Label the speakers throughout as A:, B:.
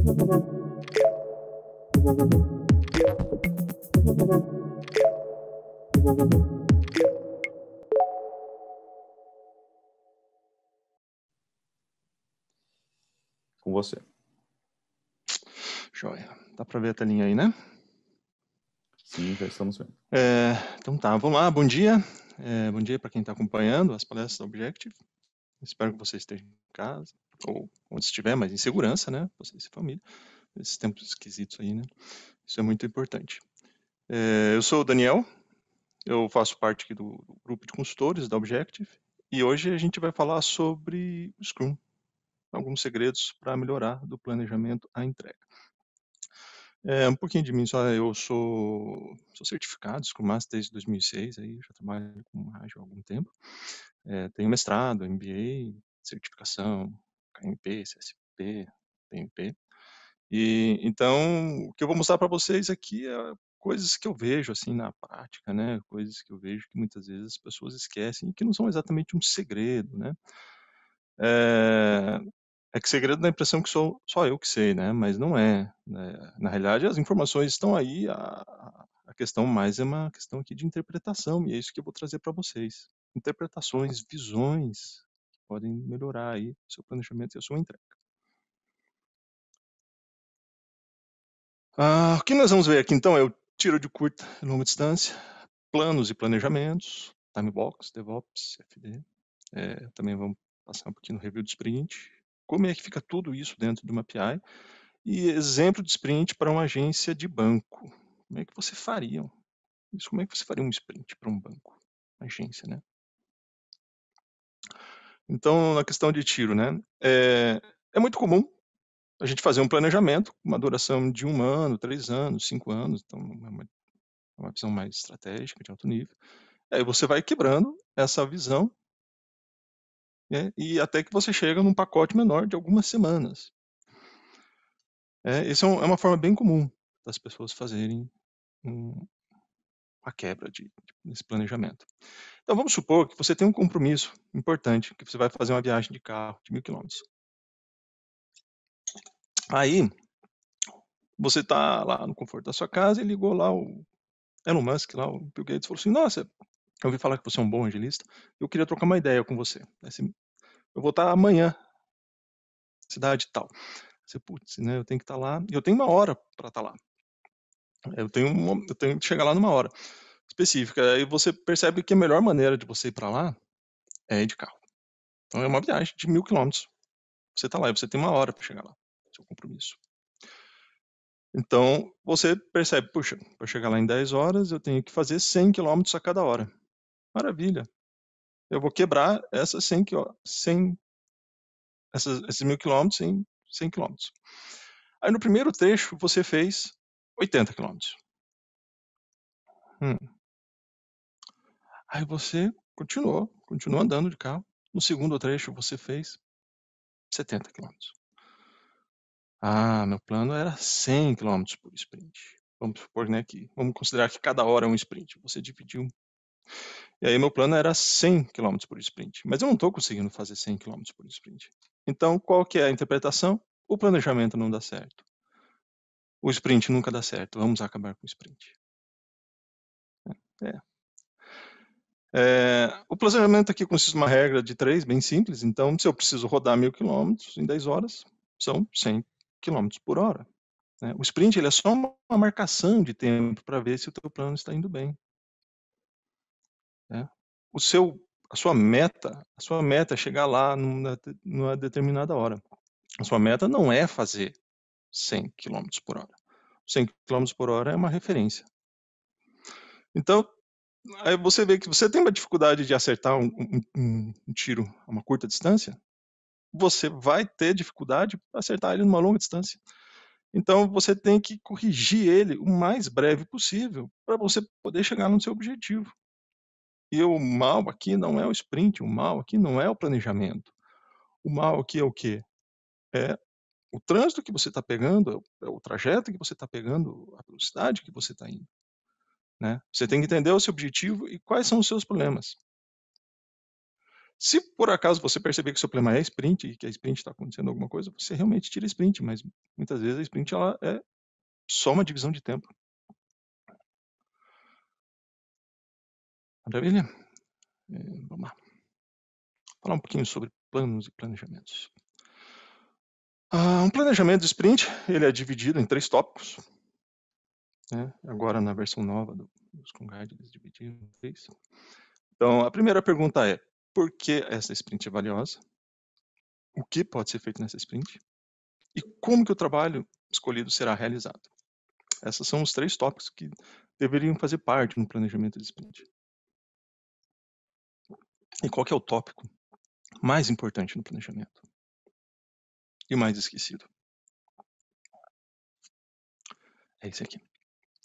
A: Com você.
B: Joia. Dá para ver a telinha aí, né?
A: Sim, já estamos vendo.
B: Então tá, vamos lá, bom dia. Bom dia para quem está acompanhando as palestras da Objective. Espero que você esteja em casa, ou onde estiver, mas em segurança, né? Você e sua família. Esses tempos esquisitos aí, né? Isso é muito importante. Eu sou o Daniel, eu faço parte aqui do grupo de consultores da Objective, e hoje a gente vai falar sobre o Scrum, alguns segredos para melhorar do planejamento à entrega. Um pouquinho de mim só, eu sou certificado Scrum Master desde 2006, aí já trabalho com ágil há algum tempo. Tenho mestrado, MBA, certificação, KMP, CSP, PMP. E então, o que eu vou mostrar para vocês aqui é coisas que eu vejo assim na prática, né? Coisas que eu vejo que muitas vezes as pessoas esquecem e que não são exatamente um segredo, né? Que segredo dá a impressão que sou só eu que sei, né? Mas não é, né? Na realidade, as informações estão aí, a questão mais é uma questão aqui de interpretação, e é isso que eu vou trazer para vocês. Interpretações, visões que podem melhorar aí o seu planejamento e a sua entrega. O que nós vamos ver aqui então é o tiro de curta e longa distância, planos e planejamentos, timebox, DevOps, FD. Também vamos passar um pouquinho no review do sprint, como é que fica tudo isso dentro de uma API, e exemplo de sprint para uma agência de banco. Como é que você faria isso? Como é que você faria um sprint para um banco? Uma agência, né? Então, na questão de tiro, né? É muito comum a gente fazer um planejamento com uma duração de 1 ano, 3 anos, 5 anos, então é uma visão mais estratégica, de alto nível. Aí você vai quebrando essa visão, né, e até que você chega num pacote menor de algumas semanas. Essa é uma forma bem comum das pessoas fazerem a quebra desse planejamento. Então vamos supor que você tem um compromisso importante, que você vai fazer uma viagem de carro de 1.000 quilômetros. Aí, você está lá no conforto da sua casa e ligou lá o Elon Musk, lá o Bill Gates, falou assim, nossa, eu ouvi falar que você é um bom evangelista, eu queria trocar uma ideia com você. Eu vou estar amanhã, cidade tal. Você, putz, né, eu tenho que estar lá, e eu tenho 1 hora para estar lá. Eu tenho que chegar lá numa hora específica. Aí você percebe que a melhor maneira de você ir para lá é ir de carro. Então é uma viagem de 1.000 quilômetros. Você está lá e você tem 1 hora para chegar lá, seu compromisso. Então você percebe, puxa, para chegar lá em 10 horas eu tenho que fazer 100 quilômetros a cada hora. Maravilha. Eu vou quebrar esses 1.000 quilômetros em 100 quilômetros. Aí no primeiro trecho você fez 80 quilômetros. Aí você continuou andando de carro. No segundo trecho você fez 70 quilômetros. Meu plano era 100 quilômetros por sprint. Vamos supor, né, vamos considerar que cada hora é um sprint. Você dividiu. E aí meu plano era 100 quilômetros por sprint. Mas eu não estou conseguindo fazer 100 quilômetros por sprint. Então, qual que é a interpretação? O planejamento não dá certo. O sprint nunca dá certo. Vamos acabar com o sprint. O planejamento aqui consiste numa regra de 3, bem simples. Então, se eu preciso rodar 1.000 quilômetros em 10 horas, são 100 quilômetros por hora. Né? O sprint ele é só uma marcação de tempo para ver se o teu plano está indo bem. Né? A sua meta é chegar lá numa determinada hora. A sua meta não é fazer 100 km por hora. 100 km por hora é uma referência. Então, aí você vê que você tem uma dificuldade de acertar um tiro a uma curta distância, você vai ter dificuldade para acertar ele numa longa distância. Então, você tem que corrigir ele o mais breve possível para você poder chegar no seu objetivo. E o mal aqui não é o sprint, o mal aqui não é o planejamento. O mal aqui é o quê? É o trânsito que você está pegando, é o trajeto que você está pegando, a velocidade que você está indo. Né? Você tem que entender o seu objetivo e quais são os seus problemas. Se por acaso você perceber que o seu problema é sprint e que a sprint está acontecendo alguma coisa, você realmente tira a sprint, mas muitas vezes a sprint ela é só uma divisão de tempo. Maravilha? Vamos lá. Falar um pouquinho sobre planos e planejamentos. Um planejamento de sprint, ele é dividido em 3 tópicos. Né? Agora, na versão nova do Scrum Guide, eles dividiram em 3. Então, a primeira pergunta é, por que essa sprint é valiosa? O que pode ser feito nessa sprint? E como que o trabalho escolhido será realizado? Esses são os 3 tópicos que deveriam fazer parte no planejamento de sprint. E qual que é o tópico mais importante no planejamento? E o mais esquecido? É esse aqui.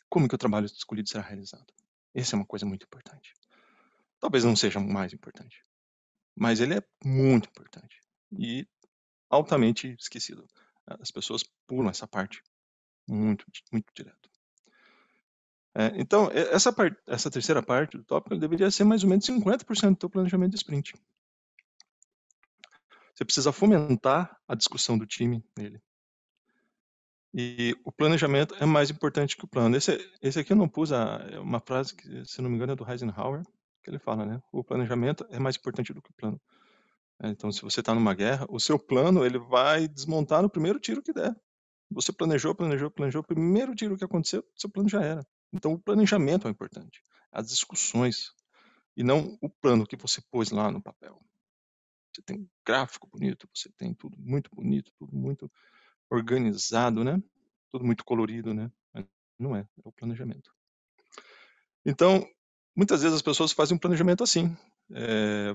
B: Como que o trabalho escolhido será realizado? Essa é uma coisa muito importante. Talvez não seja o mais importante, mas ele é muito importante e altamente esquecido. As pessoas pulam essa parte muito direto. Então, essa terceira parte do tópico deveria ser mais ou menos 50% do teu planejamento de sprint. Você precisa fomentar a discussão do time nele. E o planejamento é mais importante que o plano. Esse aqui eu não pus uma frase que, se não me engano, é do Eisenhower, que ele fala, né? O planejamento é mais importante do que o plano. Então, se você está numa guerra, o seu plano ele vai desmontar no primeiro tiro que der. Você planejou, o primeiro tiro que aconteceu, seu plano já era. Então, o planejamento é importante. As discussões, e não o plano que você pôs lá no papel. Você tem um gráfico bonito, você tem tudo muito bonito, tudo muito organizado, né? Tudo muito colorido, né? Mas não é o planejamento. Então, muitas vezes as pessoas fazem um planejamento assim.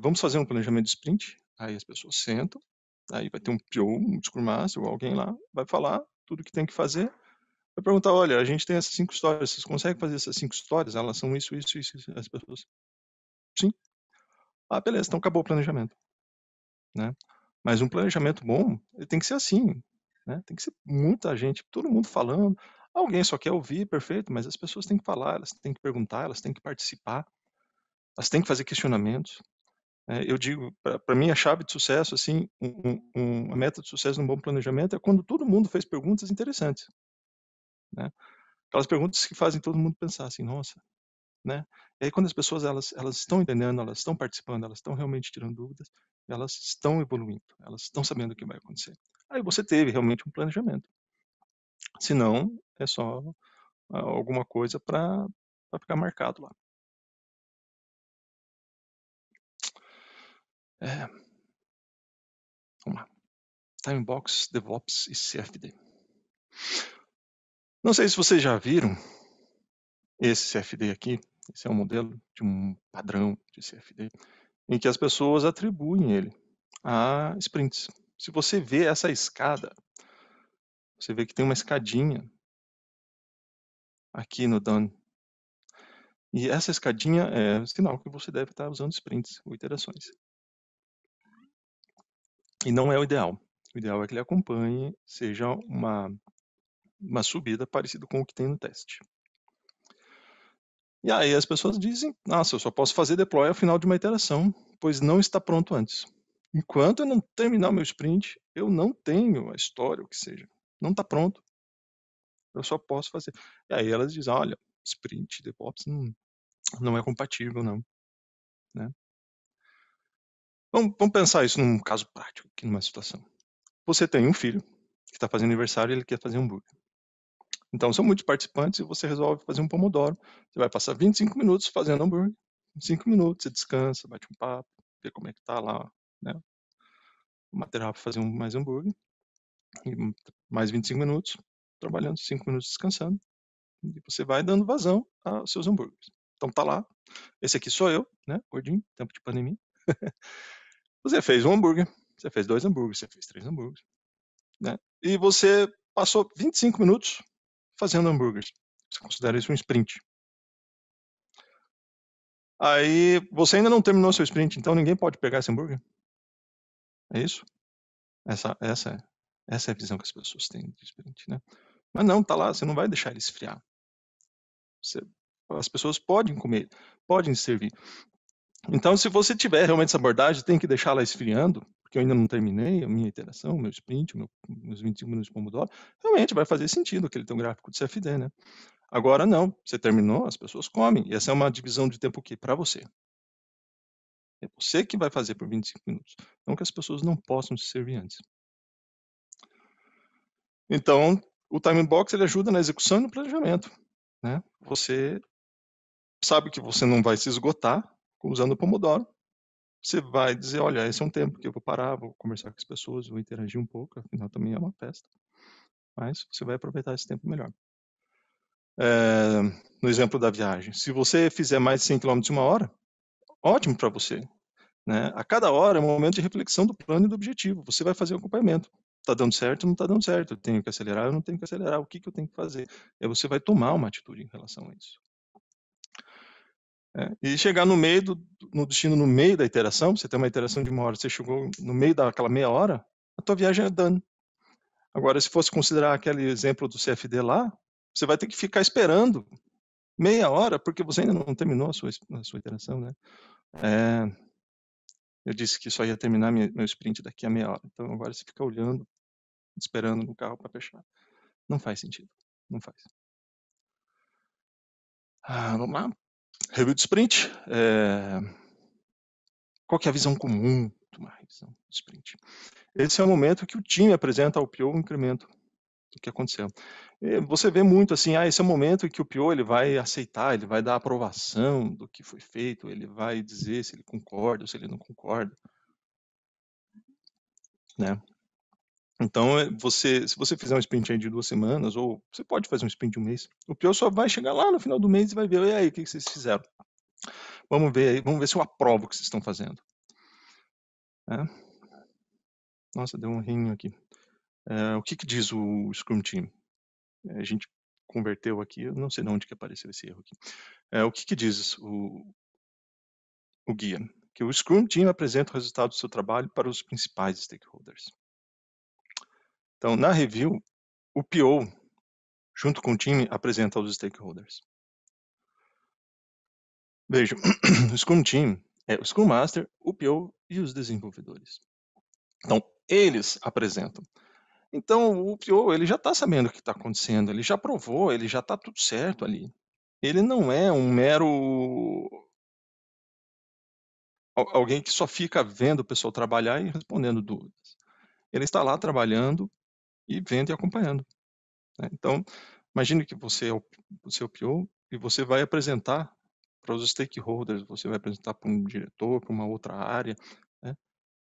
B: Vamos fazer um planejamento de sprint, aí as pessoas sentam, aí vai ter um PO, um Scrum Master ou alguém lá, vai falar tudo que tem que fazer, vai perguntar, olha, a gente tem essas 5 histórias, vocês conseguem fazer essas 5 histórias? Elas são isso, as pessoas, sim. Beleza, então acabou o planejamento. Né? Mas um planejamento bom, ele tem que ser assim, né? Tem que ser muita gente, todo mundo falando, alguém só quer ouvir, perfeito, mas as pessoas têm que falar, elas têm que perguntar, elas têm que participar, elas têm que fazer questionamentos. Eu digo, para mim, a chave de sucesso, assim, a meta de sucesso num bom planejamento é quando todo mundo fez perguntas interessantes. Né? Aquelas perguntas que fazem todo mundo pensar assim, nossa, né? E aí quando as pessoas elas estão entendendo, elas estão participando, elas estão realmente tirando dúvidas, elas estão evoluindo, elas estão sabendo o que vai acontecer. Aí você teve realmente um planejamento. Se não, é só alguma coisa para ficar marcado lá. Vamos lá. Timebox, DevOps e CFD. Não sei se vocês já viram esse CFD aqui. Esse é um modelo de um padrão de CFD em que as pessoas atribuem ele a sprints. Se você vê essa escada, você vê que tem uma escadinha aqui no Done. E essa escadinha é sinal que você deve estar usando sprints ou iterações. E não é o ideal. O ideal é que ele acompanhe, seja uma subida parecida com o que tem no teste. E aí as pessoas dizem, nossa, eu só posso fazer deploy ao final de uma iteração, pois não está pronto antes. Enquanto eu não terminar o meu sprint, eu não tenho a história, o que seja. Não está pronto. Eu só posso fazer. E aí elas dizem, olha, sprint, DevOps não é compatível, não. Né? Vamos pensar isso num caso prático, aqui numa situação. Você tem um filho que está fazendo aniversário e ele quer fazer hambúrguer. Então, são muitos participantes e você resolve fazer um pomodoro. Você vai passar 25 minutos fazendo hambúrguer. 5 minutos, você descansa, bate um papo, vê como é que tá lá, né? O material para fazer mais hambúrguer. E mais 25 minutos trabalhando, 5 minutos descansando. E você vai dando vazão aos seus hambúrgueres. Então tá lá. Esse aqui sou eu, né? Gordinho, tempo de pandemia. Você fez um hambúrguer, você fez 2 hambúrgueres, você fez 3 hambúrgueres. Né? E você passou 25 minutos fazendo hambúrgueres. Você considera isso um sprint. Aí você ainda não terminou seu sprint, então ninguém pode pegar esse hambúrguer. É isso? Essa é a visão que as pessoas têm de sprint, né? Mas não, tá lá, você não vai deixar ele esfriar. As pessoas podem comer, podem servir. Então, se você tiver realmente essa abordagem, tem que deixar ela esfriando, porque eu ainda não terminei a minha iteração, meu sprint, meus 25 minutos de Pomodoro, realmente vai fazer sentido aquele teu gráfico de CFD, né? Agora não, você terminou, as pessoas comem, e essa é uma divisão de tempo que para você. É você que vai fazer por 25 minutos, não que as pessoas não possam se servir antes. Então, o time box ele ajuda na execução e no planejamento, né? Você sabe que você não vai se esgotar usando o Pomodoro. Você vai dizer, olha, esse é um tempo que eu vou parar, vou conversar com as pessoas, vou interagir um pouco, afinal também é uma festa. Mas você vai aproveitar esse tempo melhor. No exemplo da viagem, se você fizer mais de 100 km em uma hora, ótimo para você. Né? A cada hora é um momento de reflexão do plano e do objetivo. Você vai fazer o acompanhamento. Está dando certo ou não está dando certo? Eu tenho que acelerar ou não tenho que acelerar? O que eu tenho que fazer? E aí você vai tomar uma atitude em relação a isso. E chegar no meio, no destino no meio da iteração, você tem uma iteração de uma hora, você chegou no meio daquela meia hora, a tua viagem é done. Agora, se fosse considerar aquele exemplo do CFD lá, você vai ter que ficar esperando meia hora, porque você ainda não terminou a sua iteração, né? Eu disse que só ia terminar meu sprint daqui a meia hora. Então, agora você fica olhando, esperando no carro para fechar. Não faz sentido. Não faz. Vamos lá. Review de sprint. Qual que é a visão comum de uma revisão de sprint? Esse é o momento que o time apresenta ao PO o incremento do que aconteceu. Você vê muito assim, esse é o momento em que o PO ele vai aceitar, ele vai dar aprovação do que foi feito, ele vai dizer se ele concorda ou se ele não concorda, né? Então, se você fizer um sprint aí de 2 semanas, ou você pode fazer um sprint de um mês, o PO só vai chegar lá no final do mês e vai ver, e aí, o que vocês fizeram? Vamos ver se eu aprovo o que vocês estão fazendo. Nossa, deu um rinho aqui. O que diz o Scrum Team? A gente converteu aqui, eu não sei de onde que apareceu esse erro aqui. O que diz o guia? Que o Scrum Team apresenta o resultado do seu trabalho para os principais stakeholders. Então, na review, o PO, junto com o time, apresenta aos stakeholders. Vejam, o Scrum Team é o Scrum Master, o PO e os desenvolvedores. Então, eles apresentam. Então, o PO ele já está sabendo o que está acontecendo, ele já provou, ele já está tudo certo ali. Ele não é um mero alguém que só fica vendo o pessoal trabalhar e respondendo dúvidas. Ele está lá trabalhando e vendo e acompanhando. Né? Então, imagine que você é o PO e você vai apresentar para os stakeholders, você vai apresentar para um diretor, para uma outra área. Né?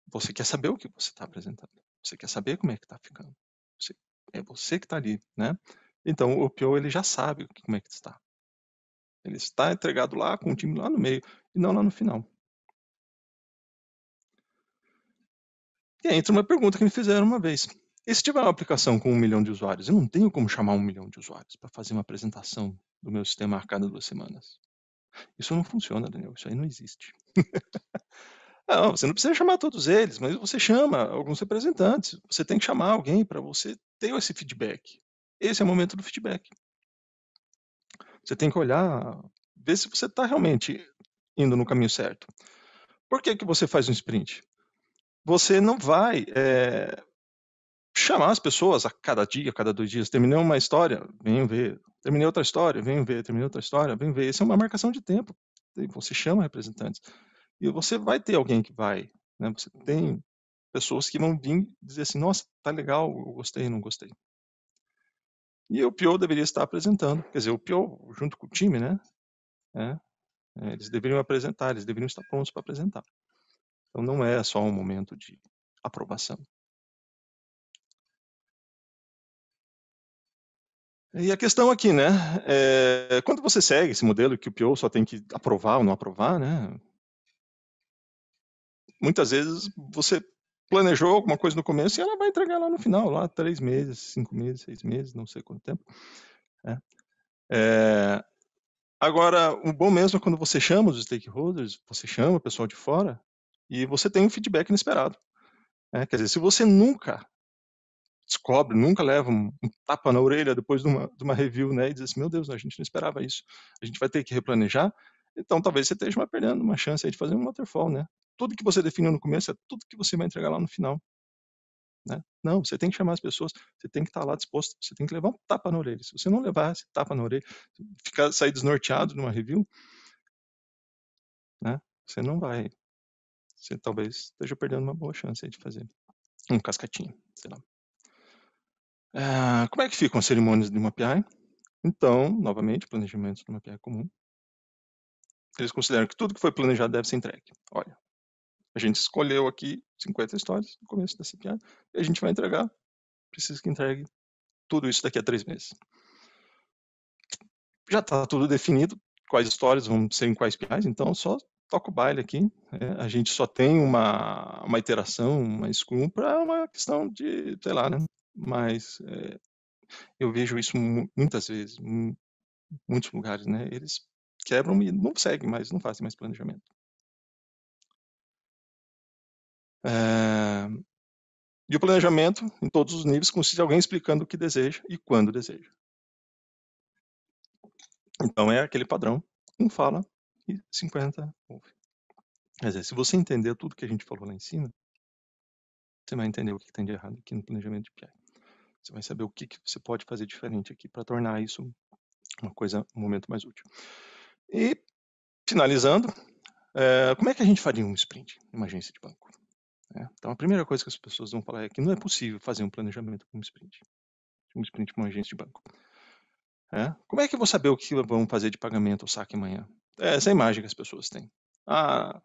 B: Você quer saber o que você está apresentando. Você quer saber como é que está ficando. É você que está ali. Né? Então, o PO ele já sabe como é que está. Ele está entregado lá com o time lá no meio e não lá no final. E aí entra uma pergunta que me fizeram uma vez. E se tiver uma aplicação com 1 milhão de usuários, eu não tenho como chamar 1 milhão de usuários para fazer uma apresentação do meu sistema a cada 2 semanas. Isso não funciona, Daniel. Isso aí não existe. Não, você não precisa chamar todos eles, mas você chama alguns representantes. Você tem que chamar alguém para você ter esse feedback. Esse é o momento do feedback. Você tem que olhar, ver se você está realmente indo no caminho certo. Por que você faz um sprint? Você não vai chamar as pessoas a cada dia, a cada 2 dias. Terminei uma história, venham ver. Terminei outra história, venham ver. Terminei outra história, venham ver. Isso é uma marcação de tempo. Você chama representantes. E você vai ter alguém que vai. Né? Você tem pessoas que vão vir dizer assim, nossa, tá legal, eu gostei, não gostei. E o PO deveria estar apresentando. Quer dizer, o PO junto com o time, né? Eles deveriam apresentar, eles deveriam estar prontos para apresentar. Então não é só um momento de aprovação. E a questão aqui, né? Quando você segue esse modelo que o PO só tem que aprovar ou não aprovar, né? Muitas vezes você planejou alguma coisa no começo e ela vai entregar lá no final, lá 3 meses, 5 meses, 6 meses, não sei quanto tempo. Agora, o bom mesmo é quando você chama os stakeholders, você chama o pessoal de fora e você tem um feedback inesperado. Quer dizer, se você nunca descobre, nunca leva um tapa na orelha depois de uma review, né, e diz assim, meu Deus, a gente não esperava isso, a gente vai ter que replanejar, Então, talvez você esteja perdendo uma chance aí de fazer um waterfall, né? Tudo que você definiu no começo é tudo que você vai entregar lá no final, né? Não, você tem que chamar as pessoas, você tem que estar lá disposto, você tem que levar um tapa na orelha. Se você não levar esse tapa na orelha, sair desnorteado numa review, né? Você não vai, você talvez esteja perdendo uma boa chance aí de fazer um cascatinho, sei lá. Como é que ficam as cerimônias de uma API? Então, novamente, planejamento de uma API comum. Eles consideram que tudo que foi planejado deve ser entregue. Olha, a gente escolheu aqui 50 histórias no começo dessa API e a gente vai entregar. Precisa que entregue tudo isso daqui a 3 meses. Já está tudo definido, quais histórias vão ser em quais APIs, então só toca o baile aqui. A gente só tem uma iteração, uma Scrum para uma questão de, sei lá, né? Mas eu vejo isso muitas vezes, em muitos lugares, né? Eles quebram e não seguem mais, não fazem mais planejamento. E o planejamento, em todos os níveis, consiste em alguém explicando o que deseja e quando deseja. Então é aquele padrão, um fala e 50 ouve. Quer dizer, se você entender tudo que a gente falou lá em cima, você vai entender o que tem de errado aqui no planejamento de PI. Você vai saber o que você pode fazer diferente aqui para tornar isso um momento mais útil. E, finalizando, como é que a gente faria um sprint em uma agência de banco? Então, a primeira coisa que as pessoas vão falar é que não é possível fazer um planejamento com um sprint com uma agência de banco. Como é que eu vou saber o que vão fazer de pagamento ou saque amanhã? Essa é a imagem que as pessoas têm.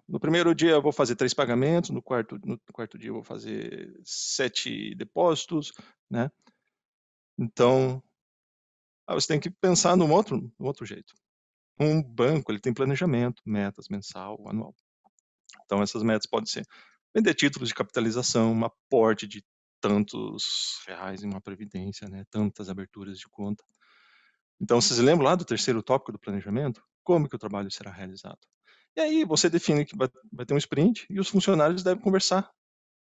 B: No primeiro dia eu vou fazer 3 pagamentos, no quarto dia eu vou fazer 7 depósitos, né? Então, você tem que pensar num outro jeito. Um banco, ele tem planejamento, metas mensal, anual. Então, essas metas podem ser vender títulos de capitalização, um aporte de tantos reais em uma previdência, né? Tantas aberturas de conta. Então, vocês lembram lá do terceiro tópico do planejamento? Como que o trabalho será realizado? E aí você define que vai ter um sprint e os funcionários devem conversar,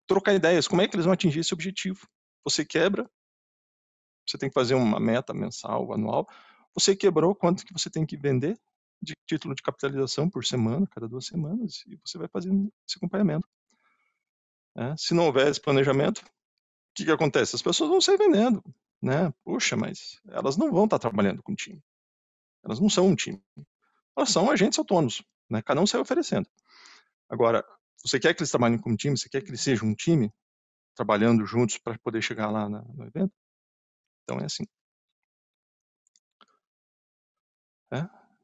B: trocar ideias, como é que eles vão atingir esse objetivo. Você quebra, você tem que fazer uma meta mensal, anual, você quebrou quanto que você tem que vender de título de capitalização por semana, cada 2 semanas, e você vai fazendo esse acompanhamento. Se não houver esse planejamento, o que acontece? As pessoas vão sair vendendo, né? Puxa, mas elas não vão estar trabalhando com time. Elas não são um time. Elas são agentes autônomos, né? Cada um sai oferecendo. Agora, você quer que eles trabalhem como time? Você quer que eles sejam um time, trabalhando juntos para poder chegar lá no evento? Então é assim.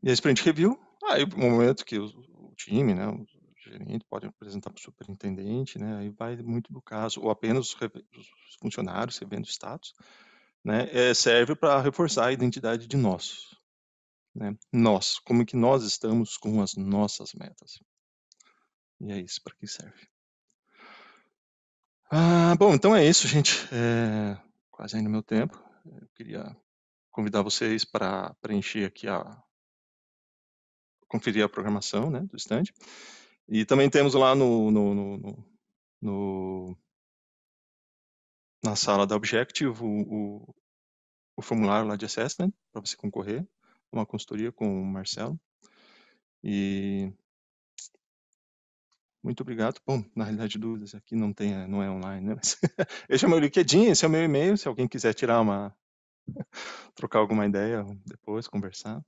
B: E a Sprint Review, aí o momento que o time, né, o gerente pode apresentar para o superintendente, né, aí vai muito do caso, ou apenas os funcionários revendo status, né, serve para reforçar a identidade de nós. Né? Nós, como que nós estamos com as nossas metas. E é isso para que serve. Bom, então é isso, gente. Quase aí no meu tempo. Eu queria convidar vocês para preencher aqui conferir a programação, né, do stand. E também temos lá na sala da Objective o formulário lá de assessment para você concorrer, uma consultoria com o Marcelo. E muito obrigado. Bom, na realidade, dúvidas aqui não é online, né? Mas esse é o meu LinkedIn, esse é o meu e-mail, se alguém quiser trocar alguma ideia depois, conversar.